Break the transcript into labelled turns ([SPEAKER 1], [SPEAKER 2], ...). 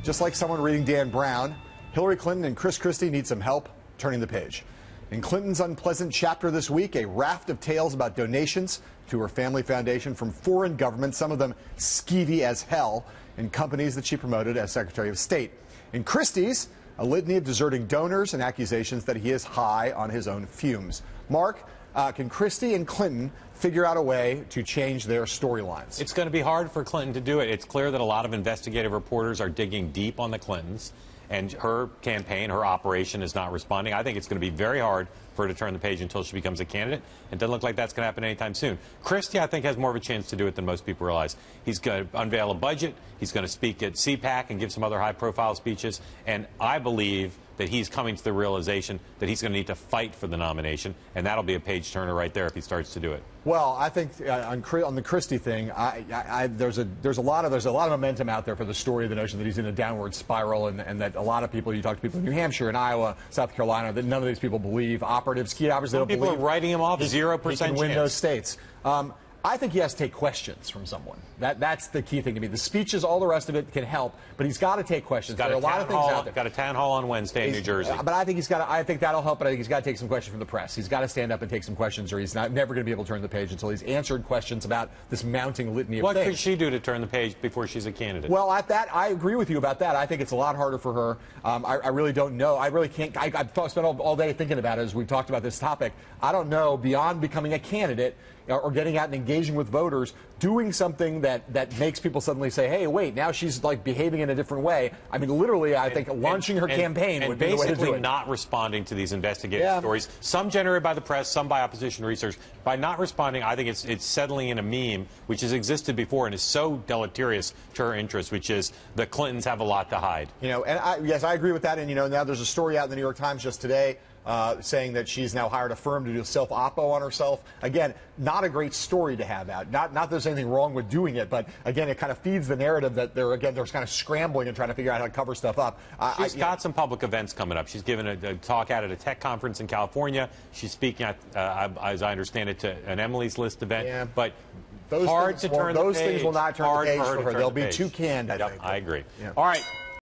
[SPEAKER 1] just like someone reading Dan Brown, Hillary Clinton and Christie need some help turning the page. In Clinton's unpleasant chapter this week, a raft of tales about donations to her family foundation from foreign governments, some of them skeevy as hell, and companies that she promoted as Secretary of State. In Christie's, a litany of deserting donors and accusations that he is high on his own fumes. Mark, can Christie and Clinton figure out a way to change their storylines?
[SPEAKER 2] It's going to be hard for Clinton to do it. It's clear that a lot of investigative reporters are digging deep on the Clintons, and her campaign, her operation is not responding. I think it's going to be very hard for her to turn the page until she becomes a candidate. It doesn't look like that's going to happen anytime soon. Christie, I think, has more of a chance to do it than most people realize. He's going to unveil a budget. He's going to speak at CPAC and give some other high-profile speeches. And I believe that he's coming to the realization that he's going to need to fight for the nomination, and that'll be a page-turner right there if he starts to do it.
[SPEAKER 1] Well, I think on the Christie thing, there's a lot of momentum out there for the story of the notion that he's in a downward spiral, and that a lot of people, you talk to people in New Hampshire and Iowa, South Carolina, that none of these people believe operatives, key operators, they don't believe.
[SPEAKER 2] People are writing him off 0%
[SPEAKER 1] he can win those states. I think he has to take questions from someone. That's the key thing to me. The speeches, all the rest of it can help, but he's got to take questions. There are a lot of things out there.
[SPEAKER 2] Got a town hall on Wednesday in New Jersey.
[SPEAKER 1] But I think I think that'll help. But I think he's got to take some questions from the press. He's got to stand up and take some questions, or he's never going to be able to turn the page until he's answered questions about this mounting litany of things.
[SPEAKER 2] What could she do to turn the page before she's a candidate?
[SPEAKER 1] Well, I agree with you about that. I think it's a lot harder for her. I really don't know. I really can't. I've spent all day thinking about it as we've talked about this topic. I don't know, beyond becoming a candidate or getting out and engaging with voters, doing something that makes people suddenly say, hey, wait, now she's like behaving in a different way. I mean, literally, I think launching her campaign would be the way to do it.
[SPEAKER 2] Basically not responding to these investigative stories, some generated by the press, some by opposition research. By not responding, I think it's settling in a meme, which has existed before and is so deleterious to her interests, which is the Clintons have a lot to hide.
[SPEAKER 1] You know, and yes, I agree with that. And, you know, now there's a story out in the New York Times just today saying that she's now hired a firm to do self-oppo on herself. Again, not a great story to have out. Not that there's anything wrong with doing it, but again, it kind of feeds the narrative that they're kind of scrambling and trying to figure out how to cover stuff up.
[SPEAKER 2] She's got some public events coming up. She's given a talk out at a tech conference in California. She's speaking at, as I understand it, to an Emily's List event.
[SPEAKER 1] Yeah.
[SPEAKER 2] But
[SPEAKER 1] those
[SPEAKER 2] hard to turn the page.
[SPEAKER 1] Those things will not turn the page for her. They'll be too canned, I think.
[SPEAKER 2] I agree.
[SPEAKER 1] Yeah.
[SPEAKER 2] All right.